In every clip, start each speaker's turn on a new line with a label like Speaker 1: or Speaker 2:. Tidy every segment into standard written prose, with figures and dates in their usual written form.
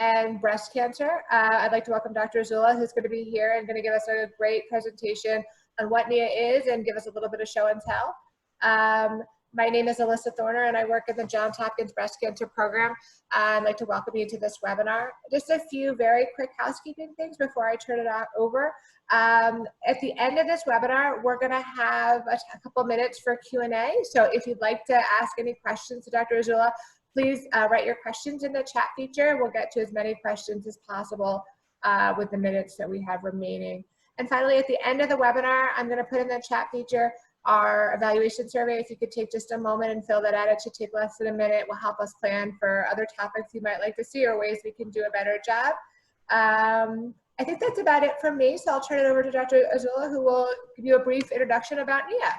Speaker 1: and breast cancer. I'd like to welcome Dr. Azzula, who's going to be here and going to give us a great presentation on what NIA is and give us a little bit of show and tell. My name is Alyssa Thorner, and I work in the Johns Hopkins Breast Cancer Program. I'd like to welcome you to this webinar. Just a few very quick housekeeping things before I turn it over. At the end of this webinar, we're going to have a couple minutes for Q&A. So if you'd like to ask any questions to Dr. Azzula, please write your questions in the chat feature. We'll get to as many questions as possible with the minutes that we have remaining. And finally, at the end of the webinar, I'm going to put in the chat feature our evaluation survey. If you could take just a moment and fill that out, it should take less than a minute. Will help us plan for other topics you might like to see or ways we can do a better job. I think that's about it from me, so I'll turn it over to Dr. Azzula, who will give you a brief introduction about NIA.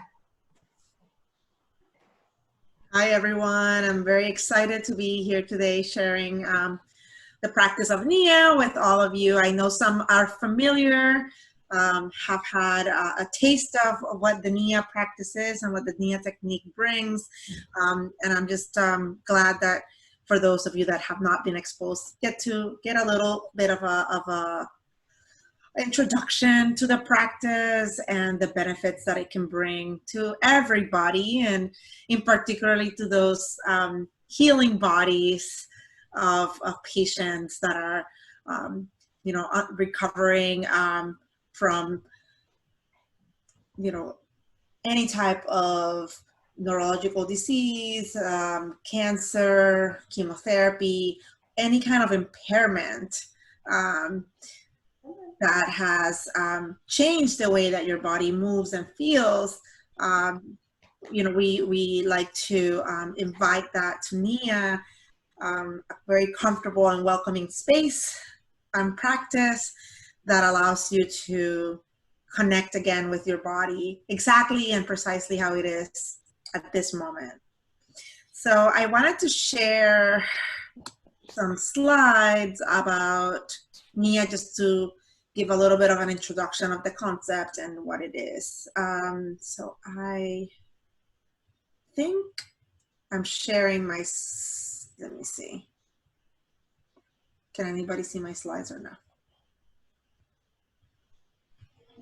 Speaker 2: Hi, everyone. I'm very excited to be here today sharing the practice of NIA with all of you. I know some are familiar, have had a taste of what the NIA practice is and what the NIA technique brings. And I'm just glad that for those of you that have not been exposed, get a little bit of a introduction to the practice and the benefits that it can bring to everybody, and in particularly to those healing bodies of patients that are recovering from any type of neurological disease, cancer, chemotherapy, any kind of impairment that has changed the way that your body moves and feels. We like to invite that to NIA, a very comfortable and welcoming space and practice that allows you to connect again with your body exactly and precisely how it is at this moment. So I wanted to share some slides about NIA just to give a little bit of an introduction of the concept and what it is. So I think I'm sharing my, let me see. Can anybody see my slides or no?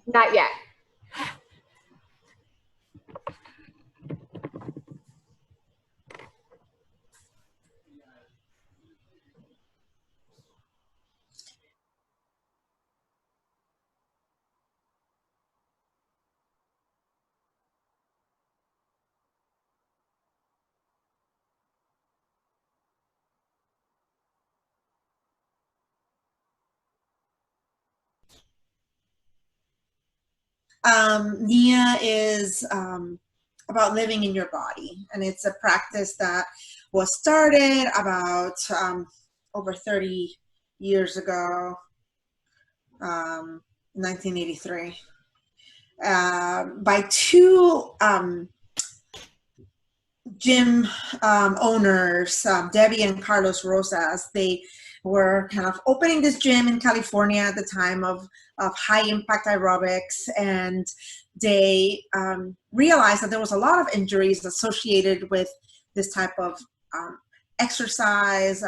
Speaker 1: Not yet.
Speaker 2: NIA is about living in your body, and it's a practice that was started about over 30 years ago, 1983, by two gym owners, Debbie and Carlos Rosas. They were kind of opening this gym in California at the time of high impact aerobics, and they realized that there was a lot of injuries associated with this type of exercise.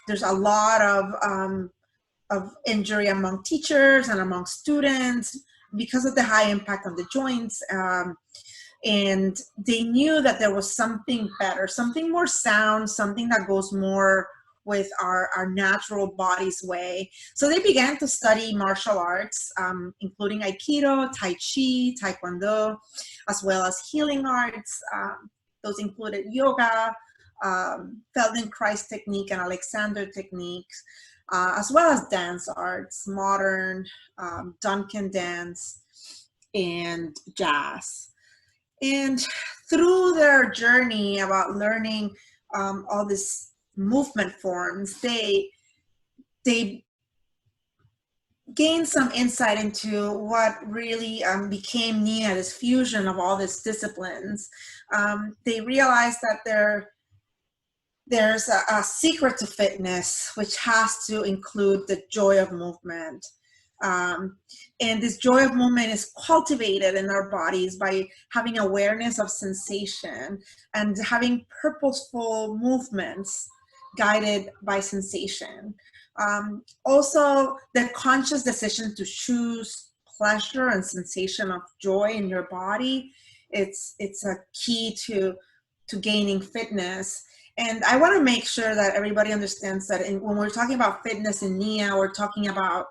Speaker 2: There's a lot of injury among teachers and among students because of the high impact on the joints. And they knew that there was something better, something more sound, something that goes more with our natural body's way. So they began to study martial arts, including Aikido, Tai Chi, Taekwondo, as well as healing arts. Those included yoga, Feldenkrais technique and Alexander techniques, as well as dance arts, modern, Duncan dance, and jazz. And through their journey about learning all these movement forms, they gained some insight into what really became NIA, this fusion of all these disciplines. They realized that there's a secret to fitness, which has to include the joy of movement. And this joy of movement is cultivated in our bodies by having awareness of sensation and having purposeful movements guided by sensation. Also, the conscious decision to choose pleasure and sensation of joy in your body, it's a key to gaining fitness. And I want to make sure that everybody understands that when we're talking about fitness in NIA, we're talking about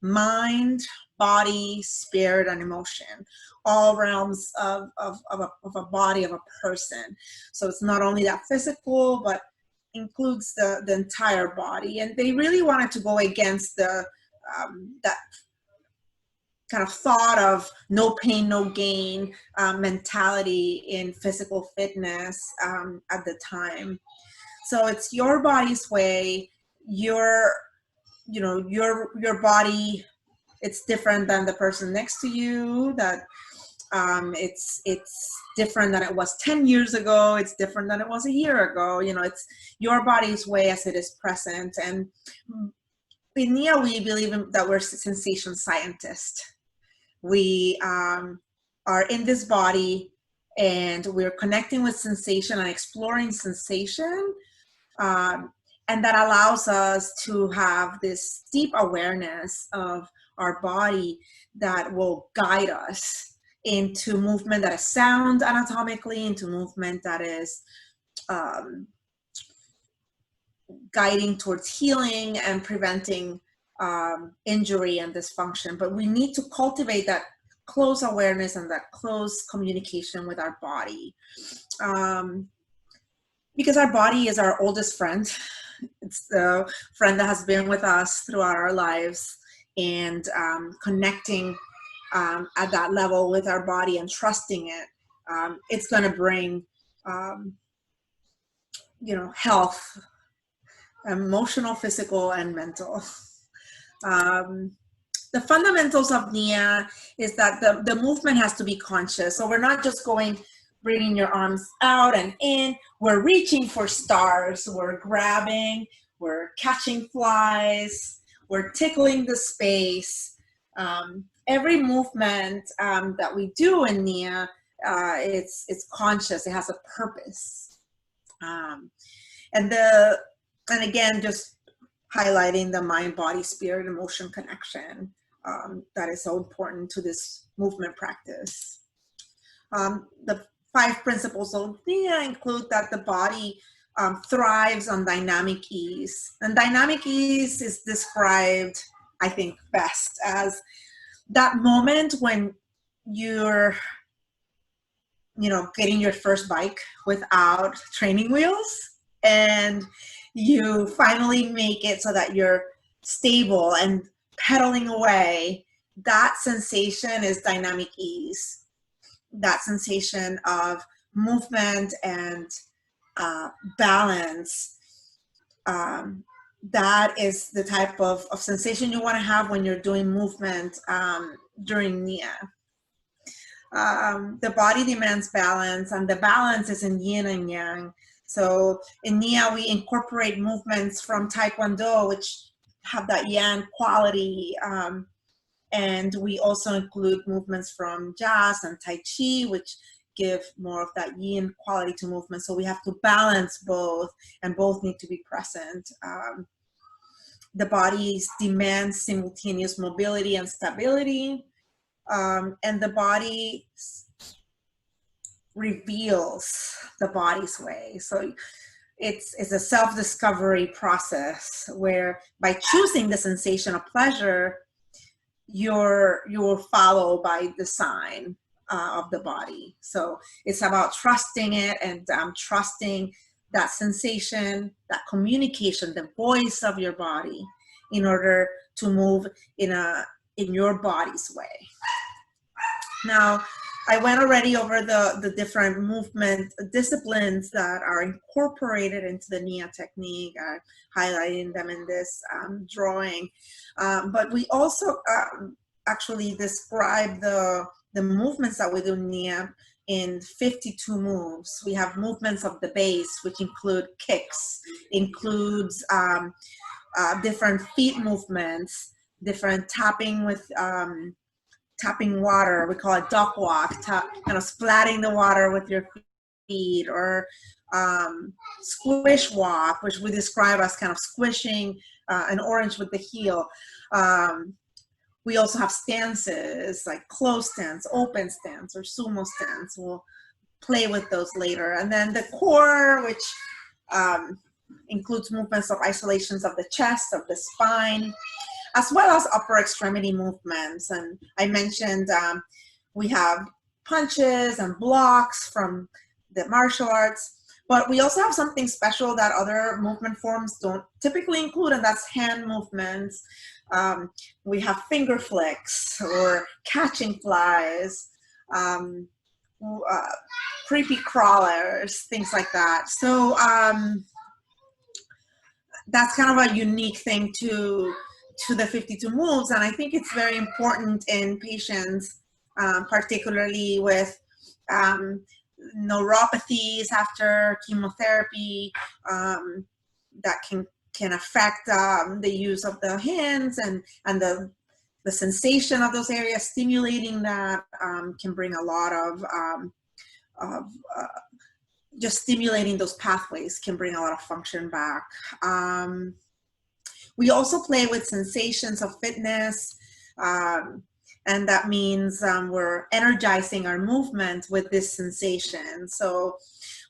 Speaker 2: mind, body, spirit, and emotion, all realms of a body, of a person. So it's not only that physical, but includes the entire body. And they really wanted to go against the that kind of thought of no pain, no gain mentality in physical fitness at the time. So it's your body's way. Your body, it's different than the person next to you. That it's different than it was 10 years ago. It's different than it was a year ago. It's your body's way as it is present. And in NIA, we believe that we're sensation scientists. We are in this body, and we're connecting with sensation and exploring sensation. And that allows us to have this deep awareness of our body that will guide us into movement that is sound anatomically, into movement that is guiding towards healing and preventing injury and dysfunction. But we need to cultivate that close awareness and that close communication with our body, because our body is our oldest friend. It's the friend that has been with us throughout our lives, and connecting at that level with our body and trusting it, it's going to bring health, emotional, physical, and mental. The fundamentals of NIA is that the movement has to be conscious. So we're not just bringing your arms out and in. We're reaching for stars. We're grabbing. We're catching flies. We're tickling the space. Every movement that we do in NIA, it's conscious. It has a purpose. And again, just highlighting the mind, body, spirit, emotion connection that is so important to this movement practice. The 5 principles of NIA include that the body thrives on dynamic ease. And dynamic ease is described, I think, best as that moment when you're, getting your first bike without training wheels, and you finally make it so that you're stable and pedaling away. That sensation is dynamic ease. That sensation of movement and balance, that is the type of sensation you want to have when you're doing movement during NIA. The body demands balance, and the balance is in yin and yang. So in NIA, we incorporate movements from Taekwondo, which have that yang quality. And we also include movements from Jazz and Tai Chi, which give more of that yin quality to movement. So we have to balance both, and both need to be present. The body demands simultaneous mobility and stability. And the body reveals the body's way. So it's a self-discovery process where by choosing the sensation of pleasure, you will follow by design of the body. So it's about trusting it and trusting that sensation, that communication, the voice of your body, in order to move in your body's way. Now, I went already over the different movement disciplines that are incorporated into the NIA technique, highlighting them in this drawing. But we also actually describe the movements that we do in NIA in 52 moves. We have movements of the base, which include kicks, includes different feet movements, different tapping with tapping water. We call it duck walk, kind of splatting the water with your feet, or squish walk, which we describe as kind of squishing and orange with the heel. We also have stances like closed stance, open stance, or sumo stance. We'll play with those later. And then the core, which includes movements of isolations of the chest, of the spine, as well as upper extremity movements. And I mentioned we have punches and blocks from the martial arts, but we also have something special that other movement forms don't typically include, and that's hand movements. We have finger flicks or catching flies, creepy crawlers, things like that. So that's kind of a unique thing to the 52 moves, and I think it's very important in patients, particularly with neuropathies after chemotherapy, that can affect the use of the hands and the sensation of those areas. Stimulating that can bring a lot of just stimulating those pathways can bring a lot of function back. We also play with sensations of fitness, and that means we're energizing our movement with this sensation. So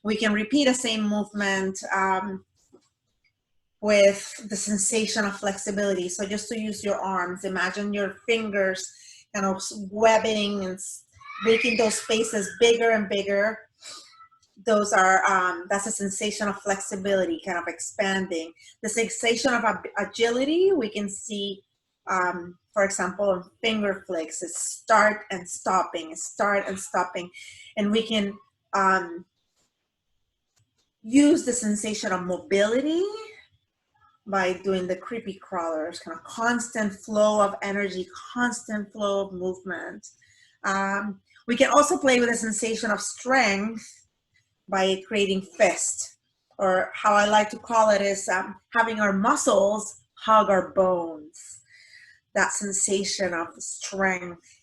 Speaker 2: we can repeat the same movement with the sensation of flexibility. So just to use your arms, imagine your fingers kind of webbing and making those spaces bigger and bigger. Those are, that's a sensation of flexibility, kind of expanding. The sensation of agility, we can see, for example, in finger flicks, is start and stopping, and we can use the sensation of mobility by doing the creepy crawlers, kind of constant flow of energy, constant flow of movement. We can also play with a sensation of strength by creating fist, or how I like to call it is having our muscles hug our bones. That sensation of strength,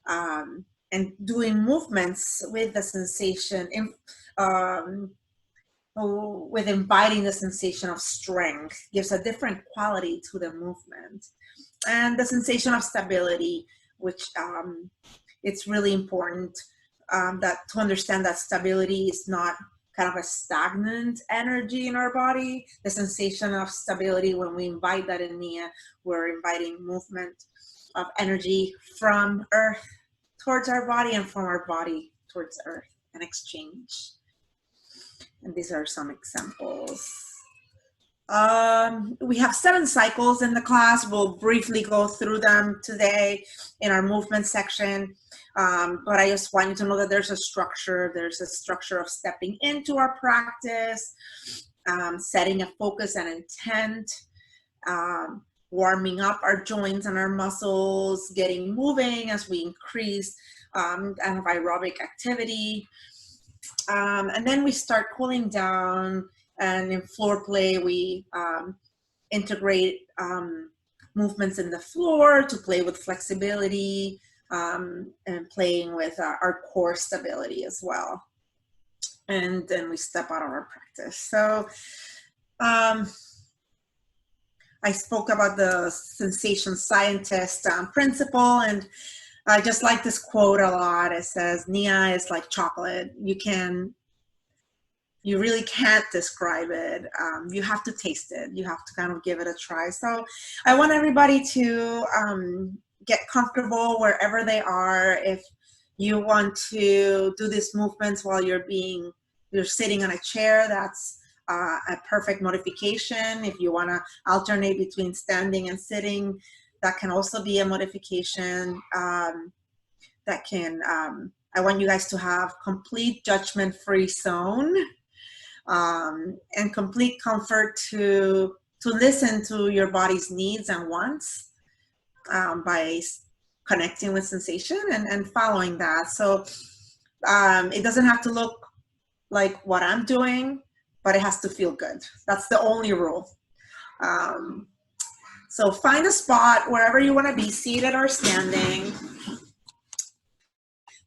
Speaker 2: and doing movements with the sensation, with inviting the sensation of strength gives a different quality to the movement. And the sensation of stability, which it's really important that to understand that stability is not kind of a stagnant energy in our body. The sensation of stability, when we invite that in Nia, we're inviting movement of energy from earth towards our body and from our body towards earth, an exchange. And these are some examples. We have 7 cycles in the class. We'll briefly go through them today in our movement section. But I just want you to know that there's a structure. There's a structure of stepping into our practice, setting a focus and intent, warming up our joints and our muscles, getting moving as we increase aerobic activity. And then we start cooling down, and in floor play, we integrate movements in the floor to play with flexibility, and playing with our core stability as well. And then we step out of our practice. So I spoke about the sensation scientist principle, and I just like this quote a lot. It says, Nia is like chocolate. You really can't describe it. You have to taste it. You have to kind of give it a try. So I want everybody to get comfortable wherever they are. If you want to do these movements while you're sitting on a chair, that's a perfect modification. If you want to alternate between standing and sitting, that can also be a modification. I want you guys to have complete judgment-free zone, and complete comfort to listen to your body's needs and wants, by connecting with sensation and following that. So it doesn't have to look like what I'm doing, but it has to feel good. That's the only rule. So find a spot wherever you want to be, seated or standing.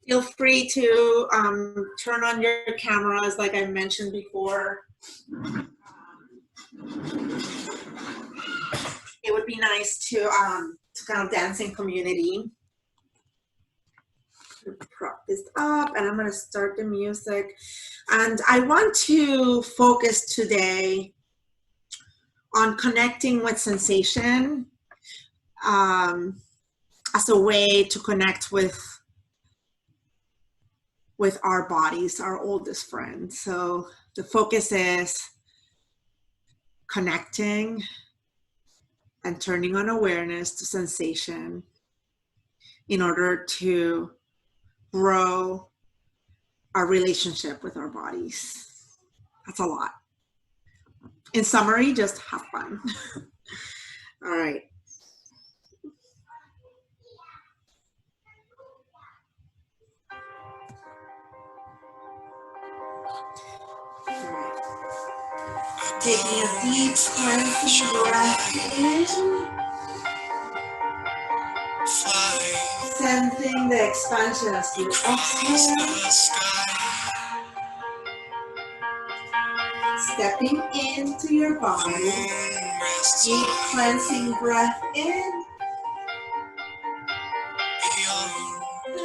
Speaker 2: Feel free to turn on your cameras like I mentioned before. it would be nice to kind of dance in community. Prop this up, and I'm going to start the music. And I want to focus today on connecting with sensation as a way to connect with our bodies, our oldest friend. So the focus is connecting and turning on awareness to sensation in order to grow our relationship with our bodies. That's a lot. In summary, just have fun. All right. Taking a deep cleansing breath in. Sensing the expansion as you exhale. Stepping into your body. Deep cleansing breath in.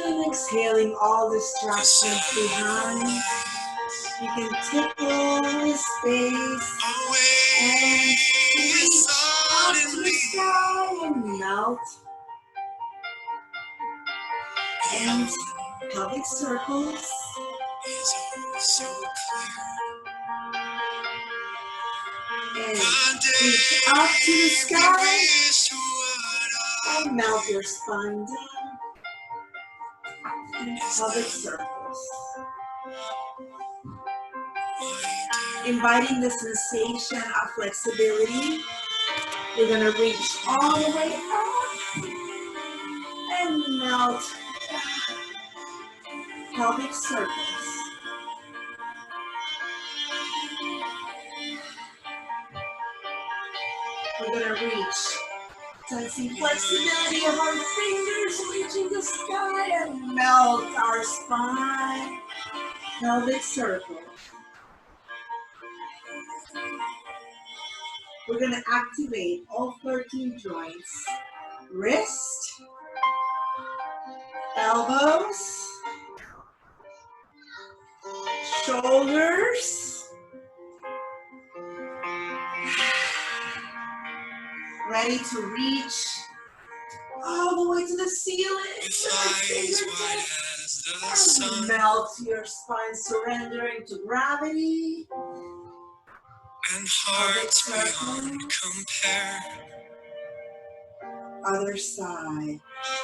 Speaker 2: And exhaling all distractions behind. You can tickle the space and reach up to the sky and melt. And pelvic circles. And reach up to the sky and melt your spine down. And pelvic circles. Inviting the sensation of flexibility. We're going to reach all the way up and melt pelvic circles. We're going to reach, sensing flexibility of our fingers, reaching the sky and melt our spine, pelvic circle. We're going to activate all 13 joints, wrist, elbows, shoulders, ready to reach all the way to the ceiling. And melt your spine, surrendering to gravity. And hearts beyond compare. Other side.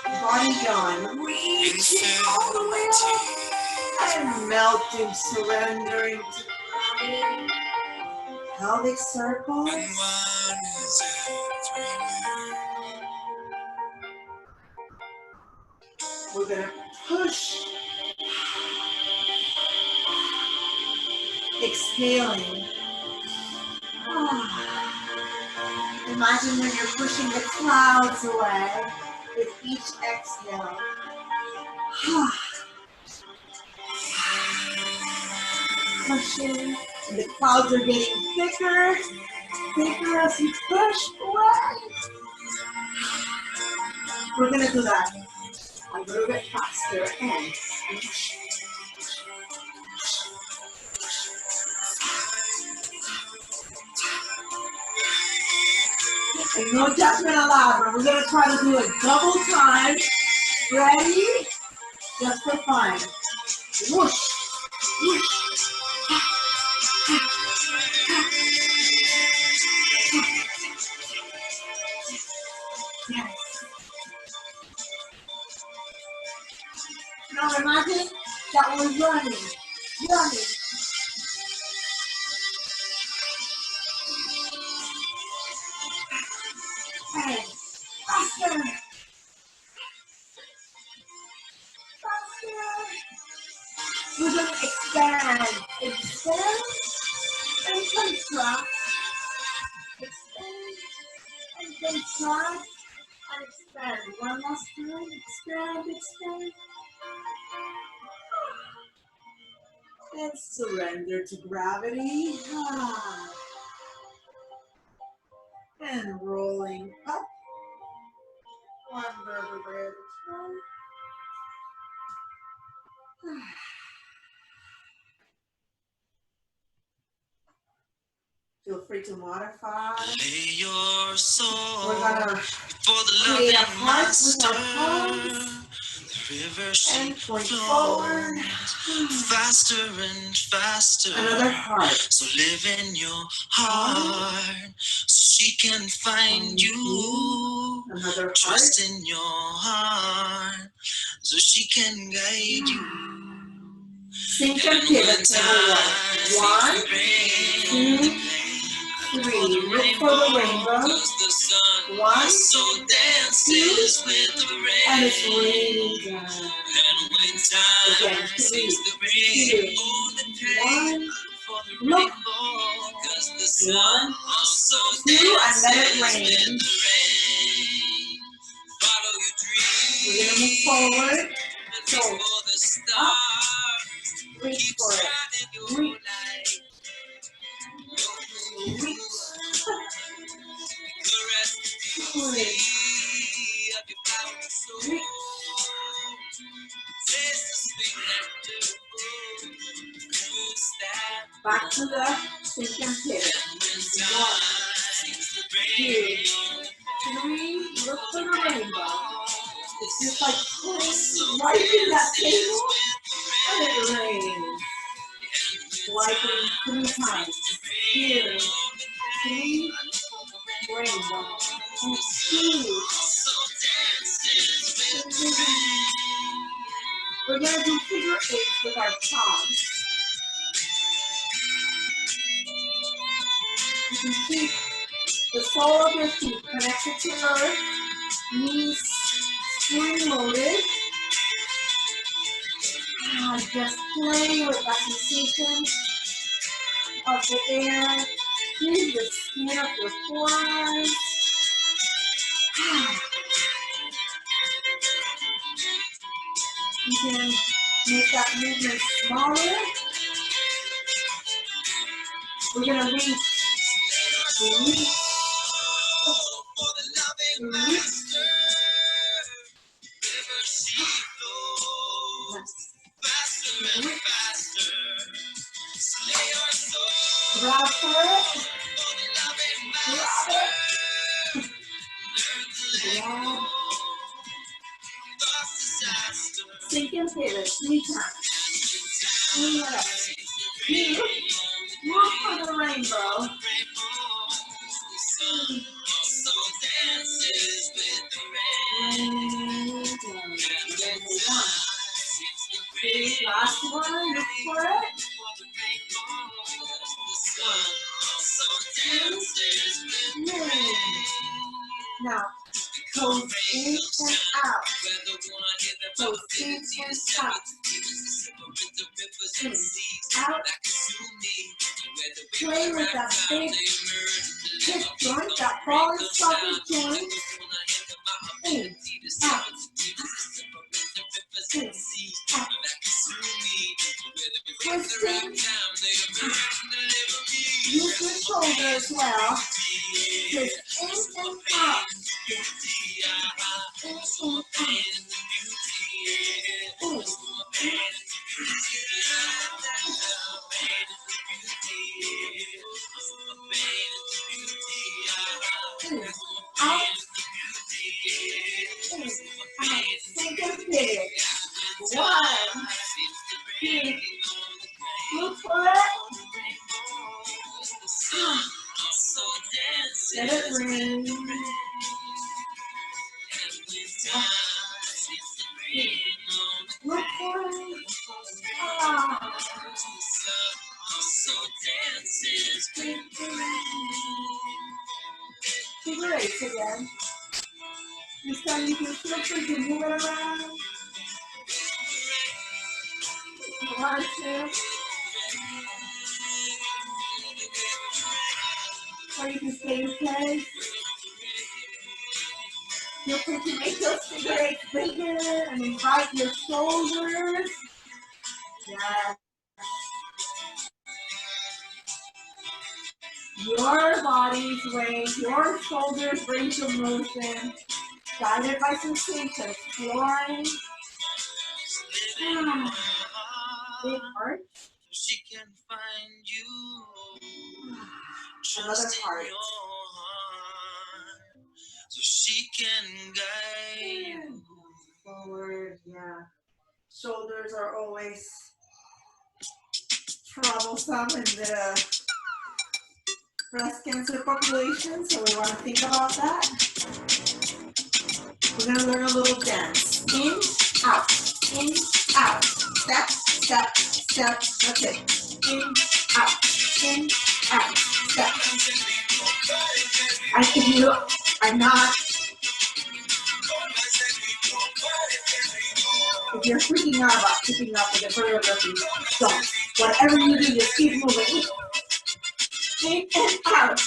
Speaker 2: Body done. Reaching all the way up. And melting, surrendering to gravity. Pelvic circle. And one is everywhere. We're going to push. Exhaling. Imagine when you're pushing the clouds away with each exhale. Pushing, and the clouds are getting thicker, thicker as you push away. We're going to do that a little bit faster and and no judgment allowed, but we're going to try to do it double time. Ready? Just for fun. Whoosh, whoosh. Yes. Now imagine that we're running. And faster. We're going to expand and contract. Expand and contract and expand. One last time. Expand. And surrender to gravity. and rolling up. One vertebrae at a time. Feel free to modify.
Speaker 3: Lay your soul
Speaker 2: We're gonna
Speaker 3: before the
Speaker 2: create a
Speaker 3: loving
Speaker 2: heart with
Speaker 3: master.
Speaker 2: our palms
Speaker 3: The river she
Speaker 2: and point forward.
Speaker 3: flows faster and faster.
Speaker 2: Another heart.
Speaker 3: So live in your heart so she can find you.
Speaker 2: Another heart.
Speaker 3: Trust in your heart so she can guide you.
Speaker 2: Sink and pivot to the right. 1, 2, 3. Look for the rainbow. 1,
Speaker 3: So dances with the rain.
Speaker 2: and it's raining down.
Speaker 3: And when time
Speaker 2: Again, 3,
Speaker 3: sees the
Speaker 2: 2,
Speaker 3: rain, oh, the pain
Speaker 2: 1.
Speaker 3: for the
Speaker 2: Look.
Speaker 3: rainbow. 'Cause the
Speaker 2: 1,
Speaker 3: sun also
Speaker 2: 2, and let it
Speaker 3: dances
Speaker 2: rain.
Speaker 3: with the rain. Follow your dreams.
Speaker 2: We're gonna move forward.
Speaker 3: And
Speaker 2: So,
Speaker 3: reach for the stars.
Speaker 2: Reach
Speaker 3: Keep
Speaker 2: for it.
Speaker 3: shining your
Speaker 2: Reach.
Speaker 3: light.
Speaker 2: Reach.
Speaker 3: Caress the beauty of your power soul.
Speaker 2: Reach.
Speaker 3: Taste the sweet nectar. Fruits that
Speaker 2: Back to the sink and pivot.
Speaker 3: when
Speaker 2: 1,
Speaker 3: time sees the rain.
Speaker 2: 3. Look for the rainbow. It's just like putting, wiping that table and it rains. Wiping 3 times. Here. 3. Rainbow. And 2. We're going to do figure 8 with our palms. You can keep the sole of your feet connected to earth, knees spring-loaded. Just play with that sensation of the air. Feel the skin of your forearms. You can make that movement smaller. We're going to reach. Reach. Reach. Grab for it. Grab it. Grab. Sink and pivot 3 times. Clean it up. You look for the rainbow. Last one, look for it. 1, 2, 3. Now, toes in and out. Toes in and out. In, out. Play with that big hip joint, that ball and socket joint. In, out. In, out. Twisting. Use your shoulder as well. Twist in and out. In and out. In. Out. Sink and pivot. 1, 2. Look for it. Let it rain. Look for it. Figure 8 again. This time you can feel free to move it around. 1, 2. Or you can stay in place. Feel free to make those figure 8s bigger and invite your shoulders. Yes. Your body's range, your shoulders range of motion, guided by sensation, exploring. Big arch.
Speaker 3: She can find you.
Speaker 2: Another
Speaker 3: Trust in
Speaker 2: heart.
Speaker 3: your heart. So she can guide you.
Speaker 2: Forward, yeah. Shoulders are always troublesome in the breast cancer population, so we want to think about that. We're going to learn a little dance. In, out, step, step, step. That's it. In, out, step. And if you are not, if you're freaking out about keeping up with the choreography, don't. Whatever you do, just keep moving. In and out.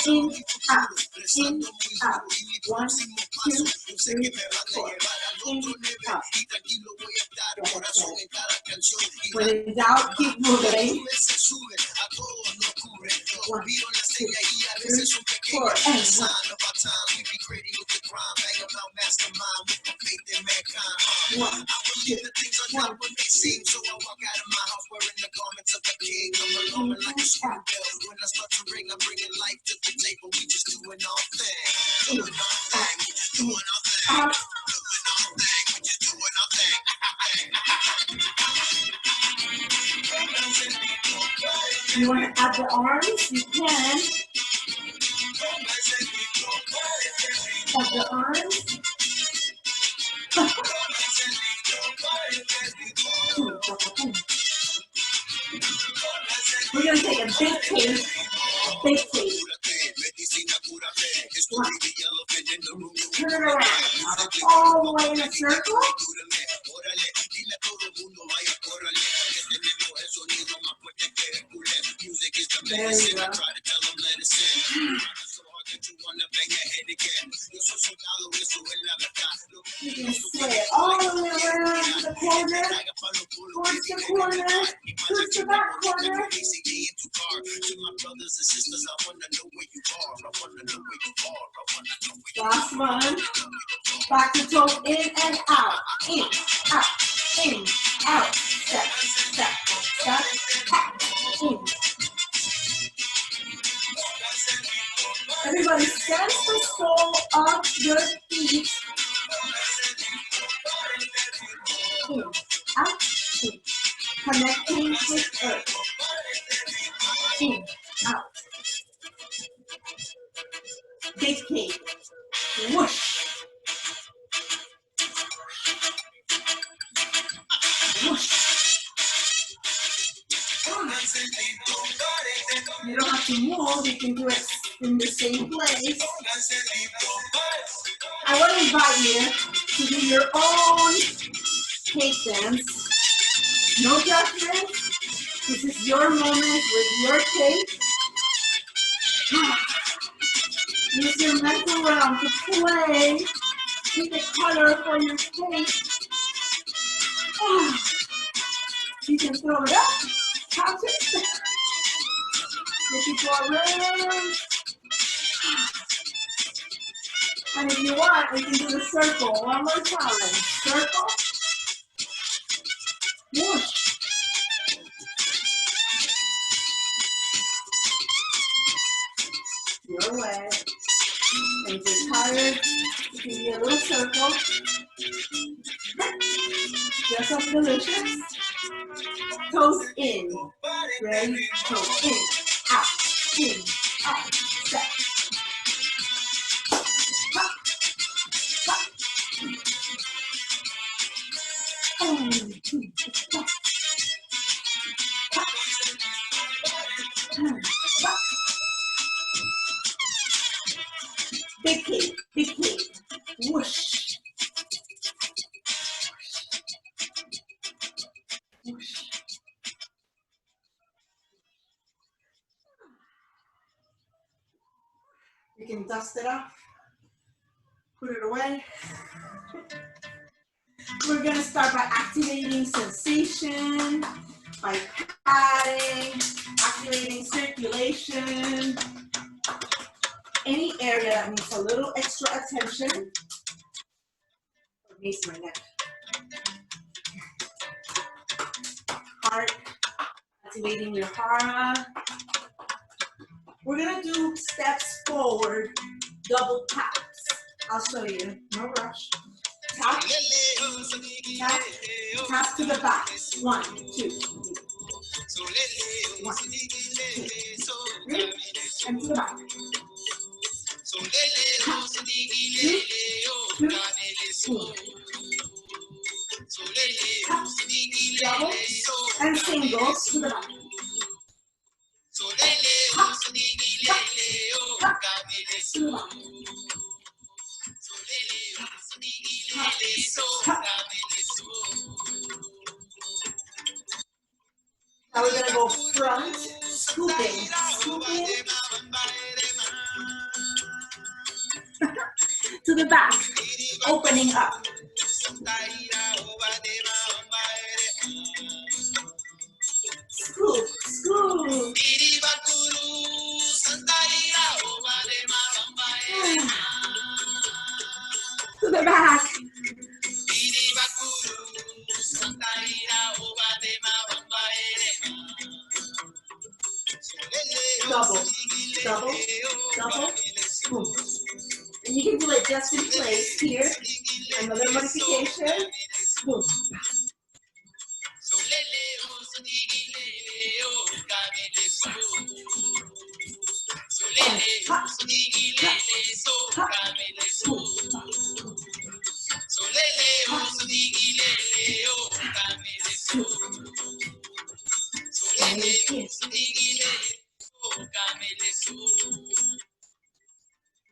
Speaker 2: In, out. In, out. 1, 2, 3, 4. In, out. When in doubt, keep moving. 1, 2, 3, 4, and 1. One, two, one, two.
Speaker 3: So I walk out of my house wearing the garments of the king. I'm alone like a school bell. When I start to ring, I'm bringing life to the table. We just doing our thing. Doing our thing. Doing our thing. Doing our thing. We just doing our thing.
Speaker 2: You want to add the arms? You can. Add the arms. We're going to take a big tape. Big tape. Turn it around. All the way in a circle. There you go. You can sway it all the way around to the corner, towards the corner, towards the back corner. Last one. Back to toe, in and out, in, out, step, step, step, out, in. Everybody sense the sole of your feet. In, out, in. Connecting with earth. In, out. Big cape. Whoosh. Whoosh. You don't have to move, you can do it in the same place. I want to invite you to do your own cape dance. No judgment. This is your moment with your cape. Use your mental realm to play. Pick a color for your cape. You can throw it up, count it. If you go around. And if you want, we can do the circle one more time. Circle. Whoosh. Your way. And if you're tired, you can do a little circle. Just as delicious. Toes in. Ready? Toes in. Out. In. Out. Step. Hop. Hop. 1, 2, 3, hop. Hop. Big cape. Big cape. Whoosh. Whoosh. You can dust it off, put it away. We're gonna start by activating sensation. by patting, activating circulation. Any area that needs a little extra attention. Needs my neck. Heart, activating your hara. We're gonna do steps forward, double taps. I'll show you, no rush. Tap, tap, tap to the back. 1, 2, 1, 2, 3, and to the back. Tap, 2, 2, 2. Tap, double, and singles to the back. Tap, tap, tap, to the back. Tap, tap. Now we're gonna go front, scooping, scooping to the back, opening up. Scoop, scoop. To the back. Double, double, double, boom. And you can do it just in place here. Another modification. Boom. Hop, hop, hop, boom.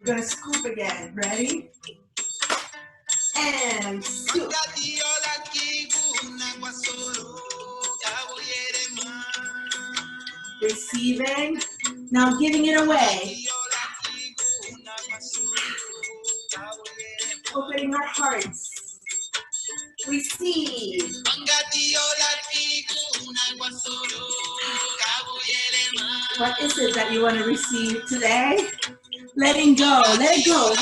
Speaker 2: We're gonna scoop again. Ready? And scoop. Receiving. Now giving it away. Opening our hearts. Receive. What is it that you want to receive today? Letting go. Let it go.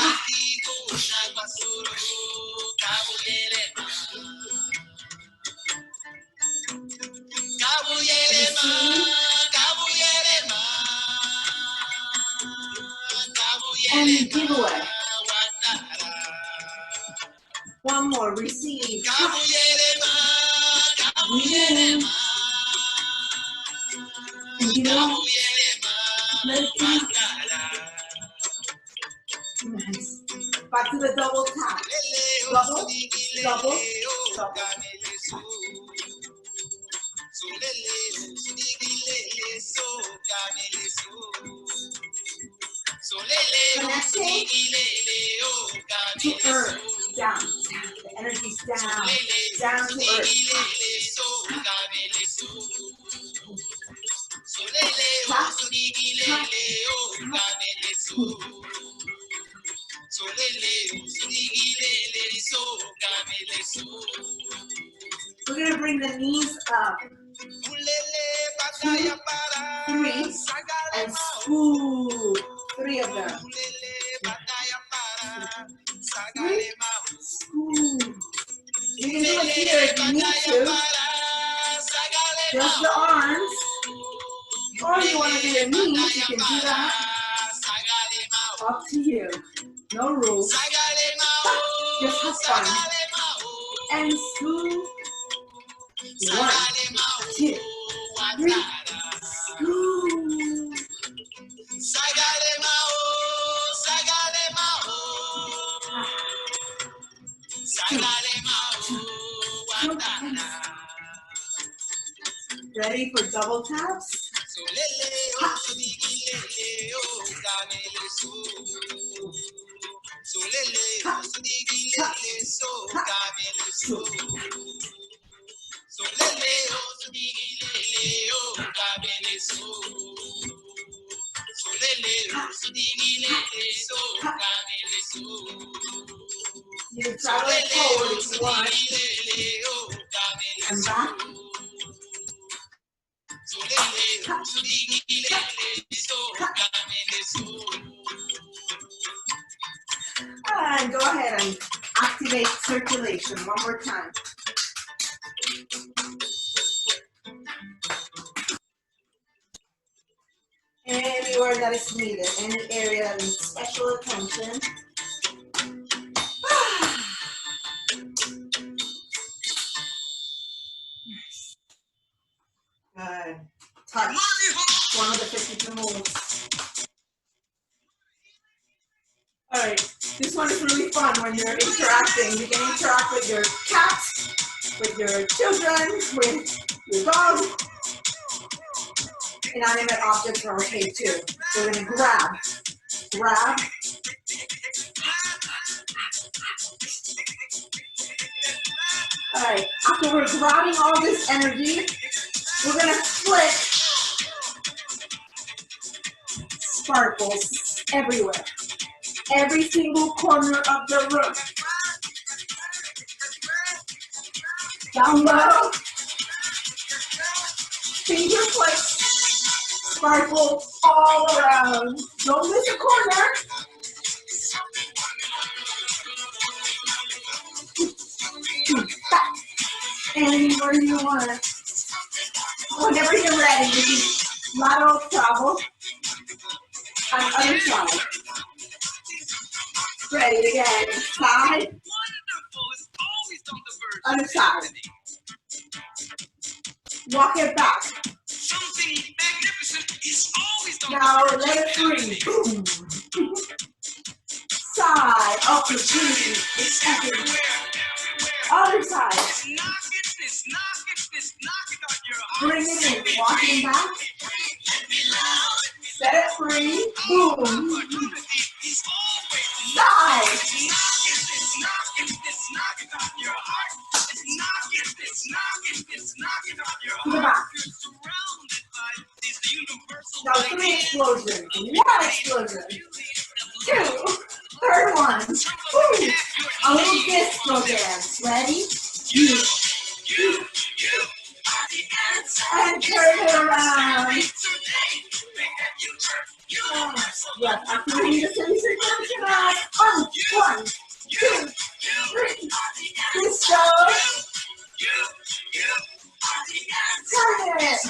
Speaker 2: And give away. One more. Receive. Breathe in. And give out. Let it out. Nice. Back to the double tap. Double, double, double. Connecting to earth. Down. The energy's down. Down to earth. Tap, tap, tap. We're going to bring the knees up. 2, 3, and scoop. 3 of them. 3, scoop. You can do it here if you need to. Just the arms. Or you want to do your knees, you can do that. Up to you. No rules. Just have fun. And scoop. 1, 2, 3. Scoop. Ready for double taps? You can travel forward if you want. And back. And go ahead and activate circulation one more time. Anywhere that is needed, any area that needs special attention. Good. Touch. One of the 52 moves. All right. This one is really fun when you're interacting. You can interact with your cat, with your children, with your dog. Inanimate objects are okay too. So we're gonna grab. All right. After we're grabbing all this energy, we're gonna flick sparkles everywhere. Every single corner of the room. Down low. Finger flicks. Sparkle all around. Don't miss a corner. Anywhere you want. Whenever you're ready, you can lateral travel. And other side. Ready again. Side. Other side. Walk it back. Now let it free. Boom. Side. Upper tree. It's everywhere. Other side. Bring it in. Walking back. Set it free. Boom. Side. To the back. Now 3 explosions. 1 explosion. 2. Third one. Woo. A little disco dance. Ready? And turn it around. Yes, after we need a city circulation back. 1, 2, 3. Disco. Turn it.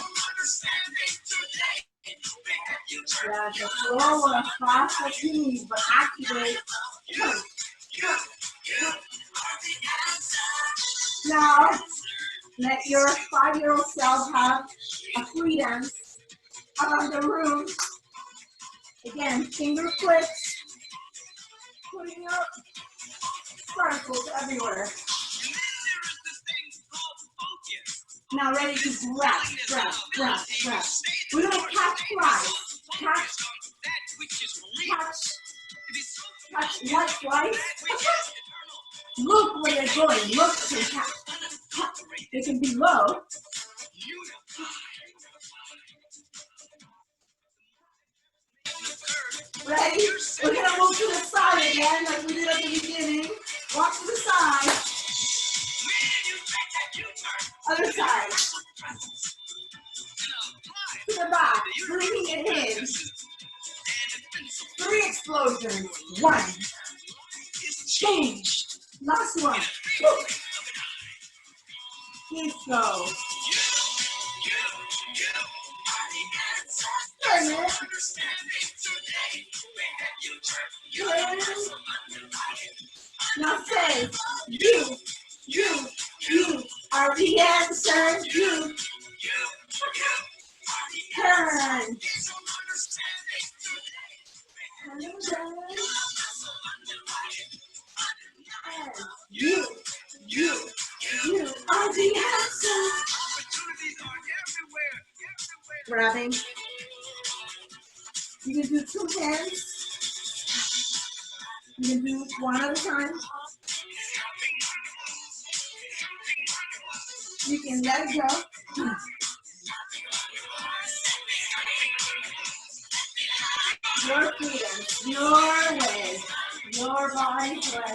Speaker 2: Yeah, just slow or as fast as you need, but activate. Now, let your 5-year-old self have a free dance around the room. Again, finger flicks, putting your sparkles everywhere. Now ready to grab. We're going to catch flies. Catch one flies. Look where they're going. Look and catch. They can be low. Ready? We're going to move to the side again like we did at the beginning. Walk to the side. Other side. To the back. Bringing it in. 3 explosions. 1. Change. Last one. Woo. Disco. Turn it. Now say, you are the answer. You. Turn. You are the answer. Grabbing. You can do 2 hands. You can do 1 at a time. You can let it go. Your freedom, your way, your body's way.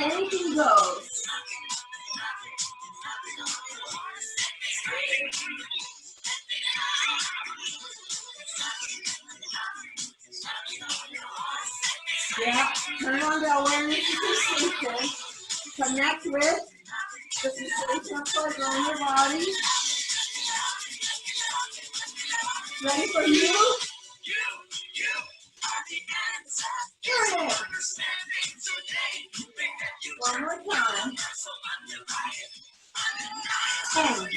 Speaker 2: Anything goes. Yeah, turn on the awareness sensation. Connect with the sensation of pleasure in your body. Ready for you? Here it is. One more time. And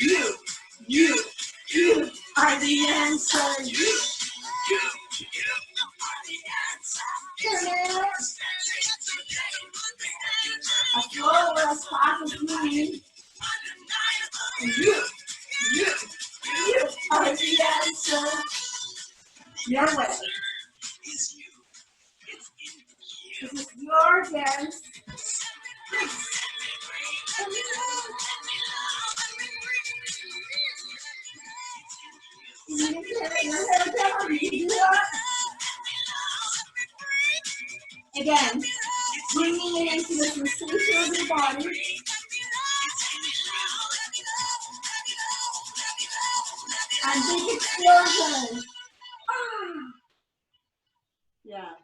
Speaker 2: you are the answer. You Here it is. A flow as fast as me. And you are the answer. Your way. This is your dance. You can do that. Again, bringing it into the sensation of your body. And big explosion. Yes.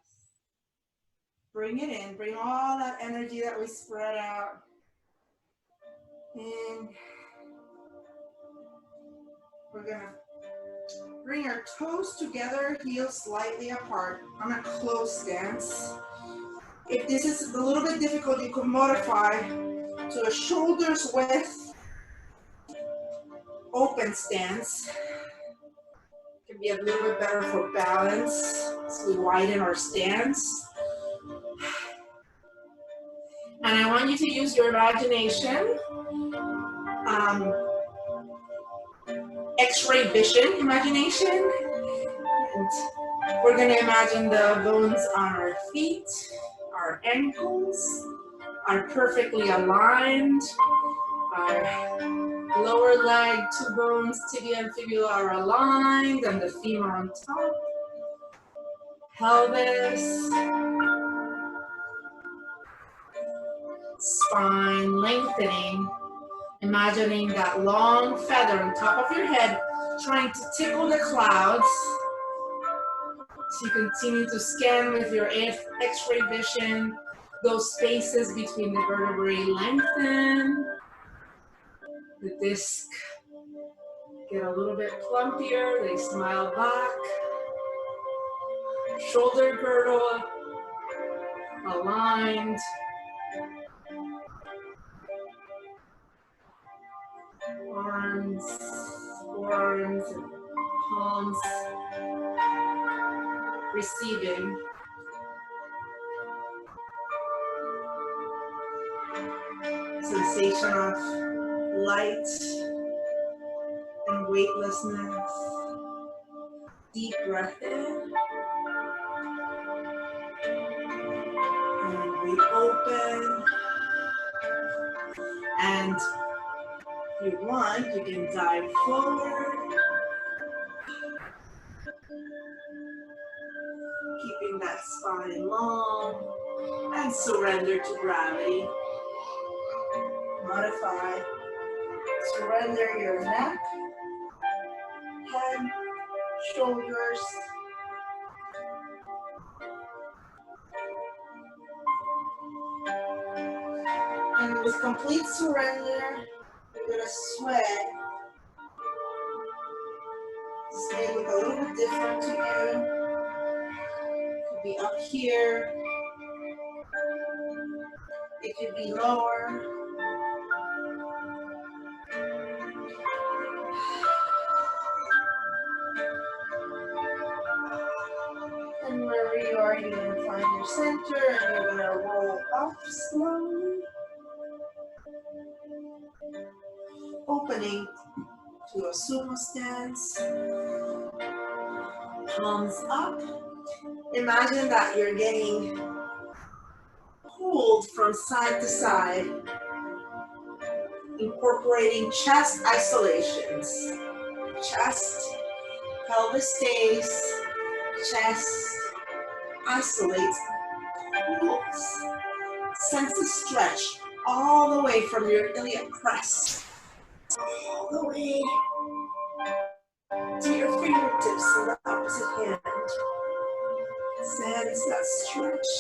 Speaker 2: Bring it in. Bring all that energy that we spread out in. We're going to bring our toes together, heels slightly apart. I'm in a close stance. If this is a little bit difficult, you can modify to a shoulders width open stance. Can be a little bit better for balance as we widen our stance. And I want you to use your imagination. X-ray vision imagination. And we're going to imagine the bones on our feet, our ankles are perfectly aligned. Our lower leg, two bones, tibia and fibula are aligned, and the femur on top. Pelvis. Spine lengthening. Imagining that long feather on top of your head, trying to tickle the clouds. So you continue to scan with your X-ray vision. Those spaces between the vertebrae lengthen. The disc get a little bit plumpier. They smile back. Shoulder girdle aligned. Arms, forearms, and palms receiving. Sensation of light and weightlessness. Deep breath in. And we open. And if you want, you can dive forward. Keeping that spine long. And surrender to gravity. Modify. Surrender your neck, head, shoulders. And with complete surrender, you're going to sweat. This may look a little bit different to you. It could be up here. It could be lower. And wherever you are, you're going to find your center and you're going to roll up slowly. Opening to a sumo stance. Palms up. Imagine that you're getting pulled from side to side. Incorporating chest isolations. Chest, pelvis stays, chest isolates, pulls. Sense the stretch all the way from your iliac crest, all the way to your fingertips in the opposite hand. Sense that stretch.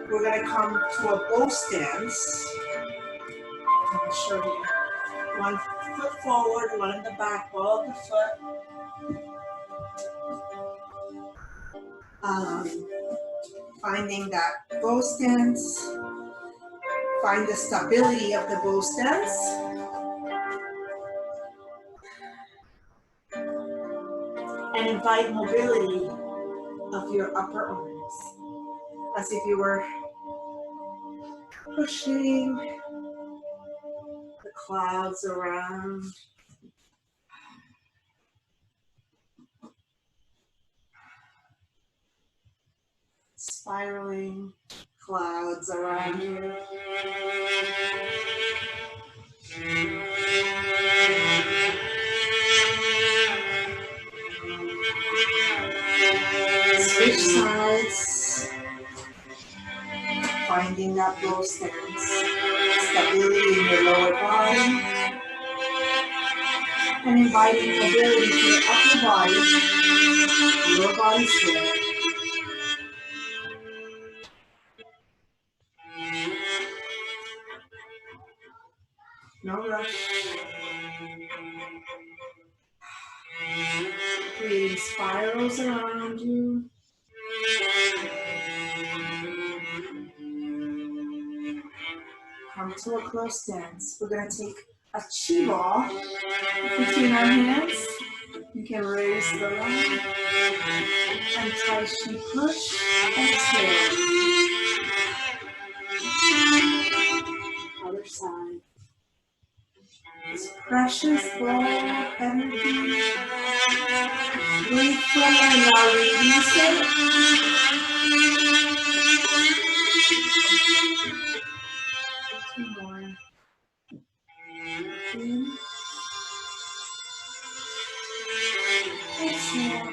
Speaker 2: We're going to come to a bow stance. I'll show you. One foot forward, one in the back, ball of the foot. Finding that bow stance. Find the stability of the bow stance. And invite mobility of your upper arms. As if you were pushing the clouds around. Spiraling clouds around you. Switch sides. Finding that bow stance. Stability in your lower body. And inviting mobility to your upper body. Your body strength. No rush. Creating spirals around you. Come to a close stance. We're going to take a chi ball between our hands. You can raise the line and Tai Chi push. Exhale. Other side. This precious ball of energy. Breathe fully and now release it. Two more. In. Exhale.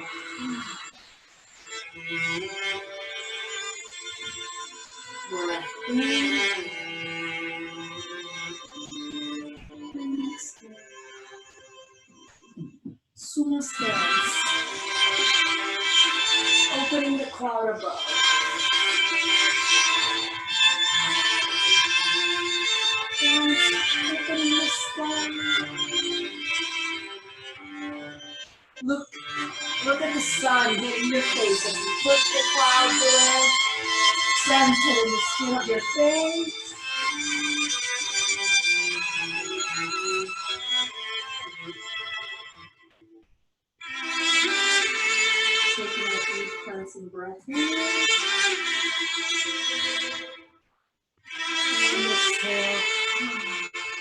Speaker 2: Breath in. Exhale. Sumo stance. Opening the cloud above. Opening the sky. Look at the sun hitting your face as you push the clouds away. Center in the skin of your face. Taking a deep cleansing breath in. And exhale.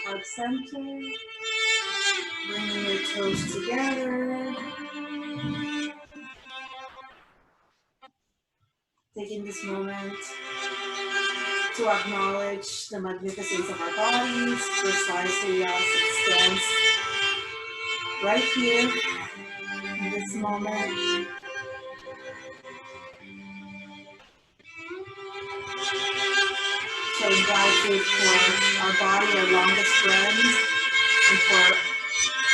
Speaker 2: Heart center. Bringing your toes together. Taking this moment to acknowledge the magnificence of our bodies, precisely as it stands right here in this moment. So gratitude for our body, our longest friends, and for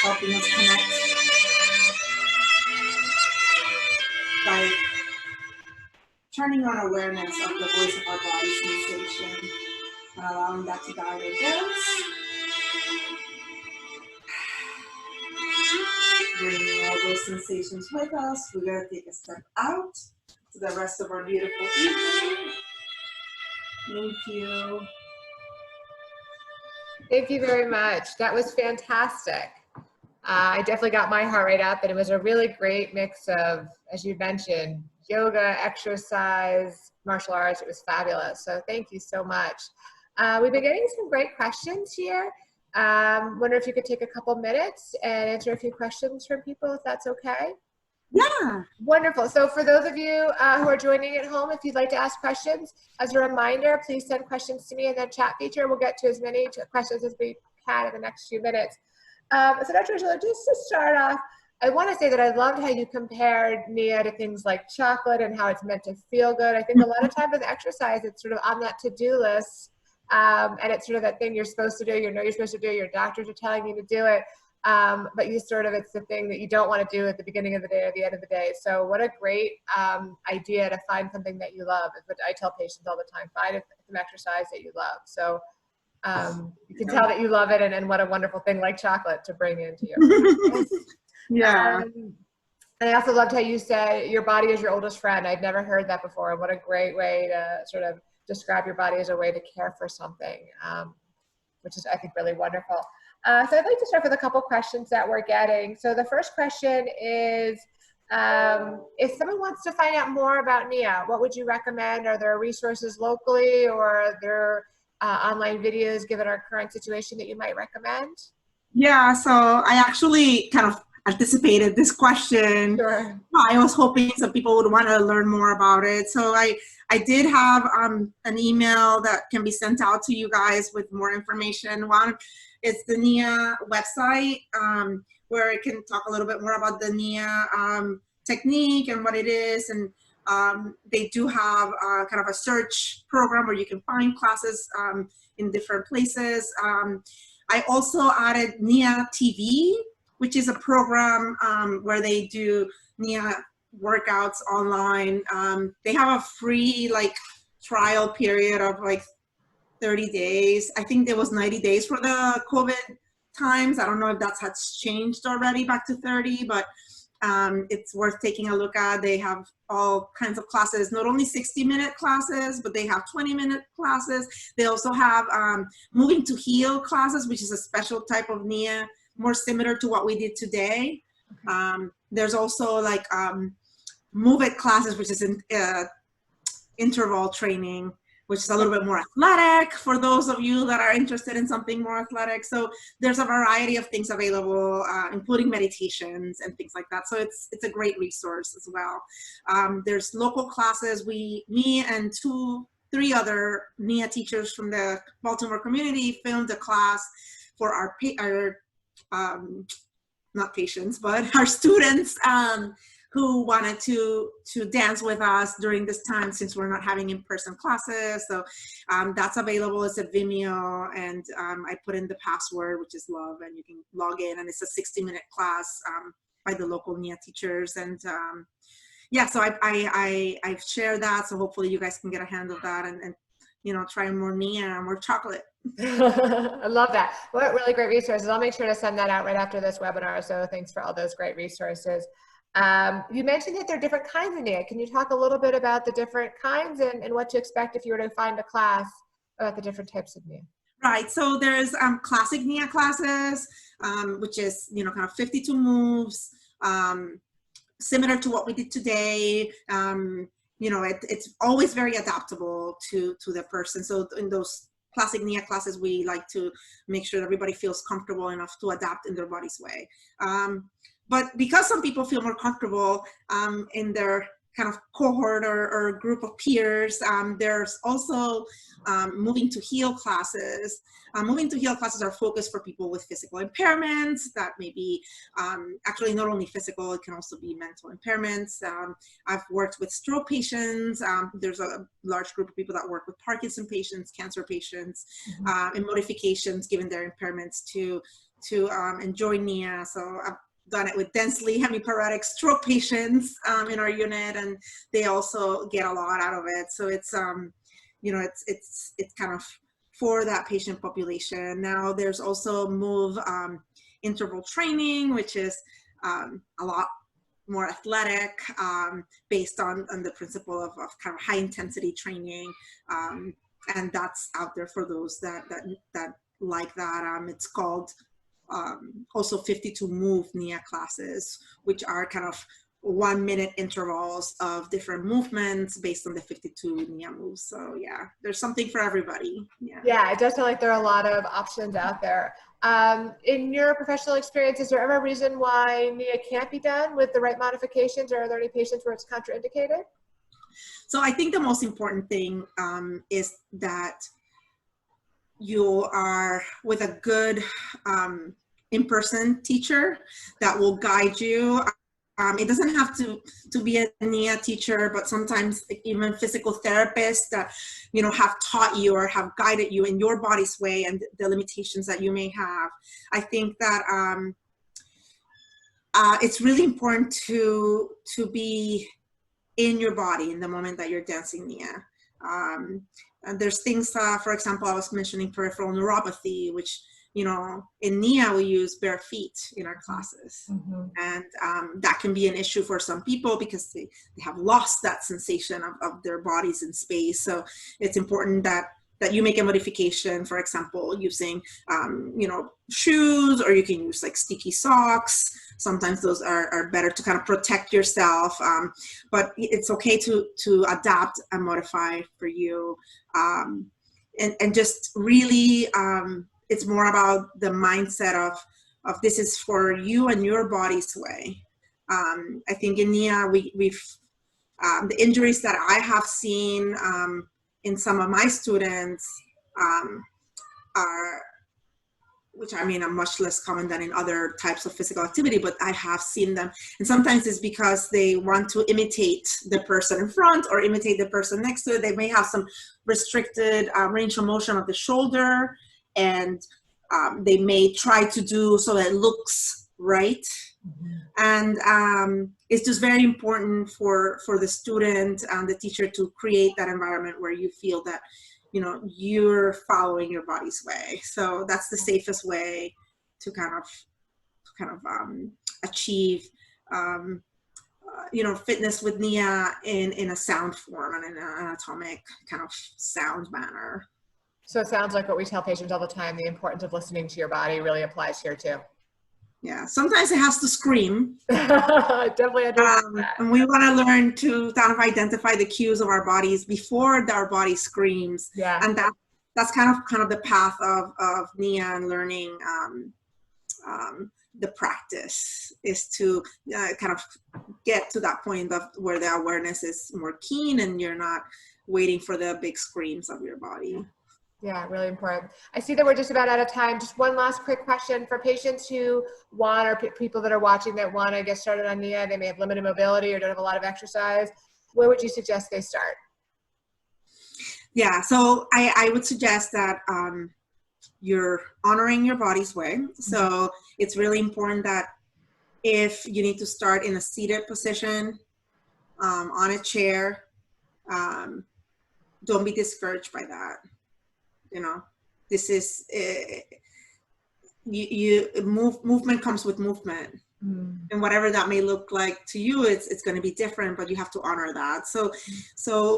Speaker 2: helping us connect by turning on awareness of the voice of our body sensation and allowing that to guide our dance. Bringing all those sensations with us. We're going to take a step out to the rest of our beautiful evening. Thank you.
Speaker 1: Thank you very much. That was fantastic. I definitely got my heart rate up, and it was a really great mix of, as you mentioned, yoga, exercise, martial arts. It was fabulous. So thank you so much. We've been getting some great questions here. Wonder if you could take a couple minutes and answer a few questions from people, if that's okay.
Speaker 2: Yeah.
Speaker 1: Wonderful. So for those of you who are joining at home, if you'd like to ask questions, as a reminder, please send questions to me in the chat feature. We'll get to as many questions as we can in the next few minutes. So Dr. Ursula, just to start off, I want to say that I loved how you compared Nia to things like chocolate and how it's meant to feel good. I think a lot of times with exercise, it's sort of on that to-do list, and it's sort of that thing you're supposed to do. You know you're supposed to do. Your doctors are telling you to do it, but you sort of, it's the thing that you don't want to do at the beginning of the day or the end of the day. So what a great idea to find something that you love. Which I tell patients all the time: find some exercise that you love. So you can tell that you love it, and what a wonderful thing like chocolate to bring into your
Speaker 2: Yeah.
Speaker 1: and I also loved how you said your body is your oldest friend. I'd never heard that before. And what a great way to sort of describe your body as a way to care for something, which is, I think, really wonderful. So I'd like to start with a couple questions that we're getting. So the first question is, if someone wants to find out more about Nia, what would you recommend? Are there resources locally, or are there online videos, given our current situation, that you might recommend?
Speaker 2: Yeah, so I actually kind of anticipated this question.
Speaker 1: Sure.
Speaker 2: I was hoping some people would want to learn more about it. So I did have an email that can be sent out to you guys with more information. One is the NIA website, where it can talk a little bit more about the NIA technique and what it is. And they do have kind of a search program where you can find classes in different places. I also added NIA TV, which is a program where they do NIA workouts online. They have a free trial period of 30 days. I think there was 90 days for the COVID times. I don't know if that has changed already back to 30, but it's worth taking a look at. They have all kinds of classes, not only 60-minute classes, but they have 20-minute classes. They also have Moving to Heal classes, which is a special type of NIA, more similar to what we did today. There's also Move It classes, which is interval training, which is a little bit more athletic for those of you that are interested in something more athletic. So there's a variety of things available, including meditations and things like that. So it's a great resource as well. There's local classes. Me and 3 other NIA teachers from the Baltimore community filmed a class for our not patients, but our students who wanted to dance with us during this time, since we're not having in-person classes. So that's available. It's a Vimeo, and I put in the password, which is love, and you can log in, and it's a 60-minute class by the local NIA teachers. And yeah, so I've shared that, so hopefully you guys can get a hand of that and try more NIA and more chocolate.
Speaker 1: I love that. What really great resources. I'll make sure to send that out right after this webinar. So thanks for all those great resources. You mentioned that there are different kinds of NIA. Can you talk a little bit about the different kinds and what to expect if you were to find a class about the different types of NIA?
Speaker 2: Right, so there's classic NIA classes, which is, kind of 52 moves, similar to what we did today. It's always very adaptable to the person. So in those classic NIA classes, we like to make sure that everybody feels comfortable enough to adapt in their body's way. But because some people feel more comfortable in their kind of cohort or group of peers, there's also Moving to Heal classes. Moving to Heal classes are focused for people with physical impairments that may be actually not only physical, it can also be mental impairments. I've worked with stroke patients. There's a large group of people that work with Parkinson patients, cancer patients, and modifications given their impairments to enjoy NIA. So I've done it with densely hemiparetic stroke patients in our unit, and they also get a lot out of it. So it's it's kind of for that patient population. Now there's also Move interval training, which is a lot more athletic, based on the principle of kind of high intensity training, and that's out there for those that like that. It's called also 52 Move NIA classes, which are kind of 1-minute intervals of different movements based on the 52 NIA moves. So yeah, there's something for everybody. Yeah,
Speaker 1: it does sound like there are a lot of options out there. In your professional experience, is there ever a reason why NIA can't be done with the right modifications, or are there any patients where it's contraindicated?
Speaker 2: So I think the most important thing is that you are with a good in-person teacher that will guide you. It doesn't have to be a NIA teacher, but sometimes even physical therapists that, you know, have taught you or have guided you in your body's way and the limitations that you may have. I think that it's really important to be in your body in the moment that you're dancing NIA. And there's things, for example, I was mentioning peripheral neuropathy, which, you know, in NIA we use bare feet in our classes. And that can be an issue for some people because they have lost that sensation of their bodies in space. So it's important that you make a modification, for example, using, you know, shoes, or you can use like sticky socks. Sometimes those are better to kind of protect yourself, but it's okay to adapt and modify for you. And just really, it's more about the mindset of this is for you and your body's way. I think in NIA, we've the injuries that I have seen in some of my students are, which I mean are much less common than in other types of physical activity, but I have seen them. And sometimes it's because they want to imitate the person in front or imitate the person next to it. They may have some restricted range of motion of the shoulder, and they may try to do so that it looks right. And it's just very important for the student and the teacher to create that environment where you feel that, you know, you're following your body's way. So that's the safest way to kind of achieve, you know, fitness with NIA in a sound form and in an anatomic kind of sound manner.
Speaker 1: So it sounds like what we tell patients all the time, the importance of listening to your body really applies here too.
Speaker 2: Yeah, sometimes it has to scream.
Speaker 1: Definitely understand that.
Speaker 2: And we want to learn to kind of identify the cues of our bodies before our body screams.
Speaker 1: Yeah.
Speaker 2: And that's kind of the path of NIA and learning the practice is to kind of get to that point of where the awareness is more keen and you're not waiting for the big screams of your body.
Speaker 1: Yeah, really important. I see that we're just about out of time. Just one last quick question for patients who want, or people that are watching that want to get started on NIA. They may have limited mobility or don't have a lot of exercise. Where would you suggest they start?
Speaker 2: Yeah, so I would suggest that you're honoring your body's way. So it's really important that if you need to start in a seated position, on a chair, don't be discouraged by that. You know, this is, movement comes with movement. And whatever that may look like to you, it's going to be different, but you have to honor that. So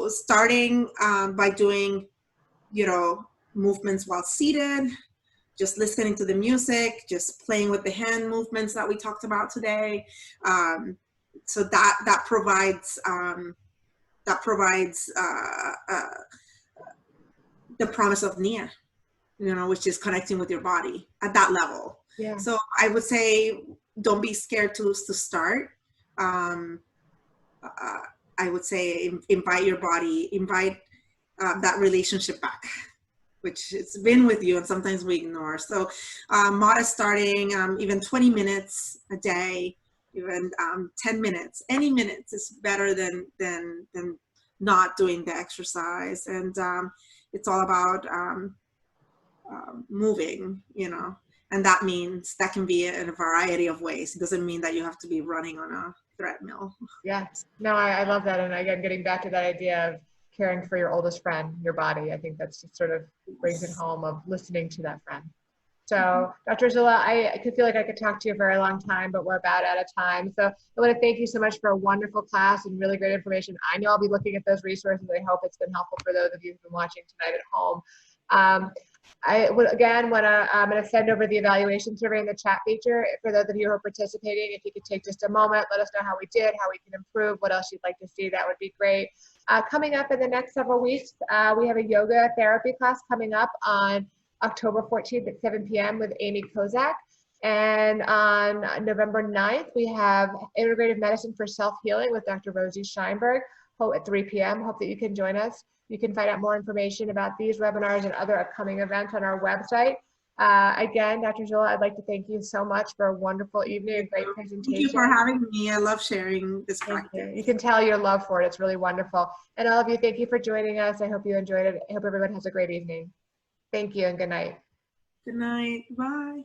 Speaker 2: starting by doing, you know, movements while seated, just listening to the music, just playing with the hand movements that we talked about today. So that provides the promise of NIA, you know, which is connecting with your body at that level.
Speaker 1: Yeah.
Speaker 2: So I would say, don't be scared to start. I would say invite your body, invite that relationship back, which it's been with you and sometimes we ignore. So modest starting, even 20 minutes a day, even 10 minutes, any minutes is better than not doing the exercise. And it's all about moving, you know, and that means that can be in a variety of ways. It doesn't mean that you have to be running on a treadmill.
Speaker 1: Yeah, no, I love that. And again, getting back to that idea of caring for your oldest friend, your body, I think that's just sort of brings it home of listening to that friend. So Dr. Zula, I could feel like I could talk to you a very long time, but we're about out of time. So I want to thank you so much for a wonderful class and really great information. I know I'll be looking at those resources. I hope it's been helpful for those of you who've been watching tonight at home. I would again want to, I'm going to send over the evaluation survey in the chat feature. For those of you who are participating, if you could take just a moment, let us know how we did, how we can improve, what else you'd like to see, that would be great. Coming up in the next several weeks, we have a yoga therapy class coming up on October 14th at 7 p.m. with Amy Kozak. And on November 9th, we have Integrative Medicine for Self-Healing with Dr. Rosie Scheinberg at 3 p.m. Hope that you can join us. You can find out more information about these webinars and other upcoming events on our website. Again, Dr. Zula, I'd like to thank you so much for a wonderful evening, a great presentation.
Speaker 2: Thank you for having me. I love sharing this
Speaker 1: Thank
Speaker 2: practice.
Speaker 1: you. You can tell your love for it. It's really wonderful. And all of you, thank you for joining us. I hope you enjoyed it. I hope everyone has a great evening. Thank you and good night.
Speaker 2: Good night. Bye.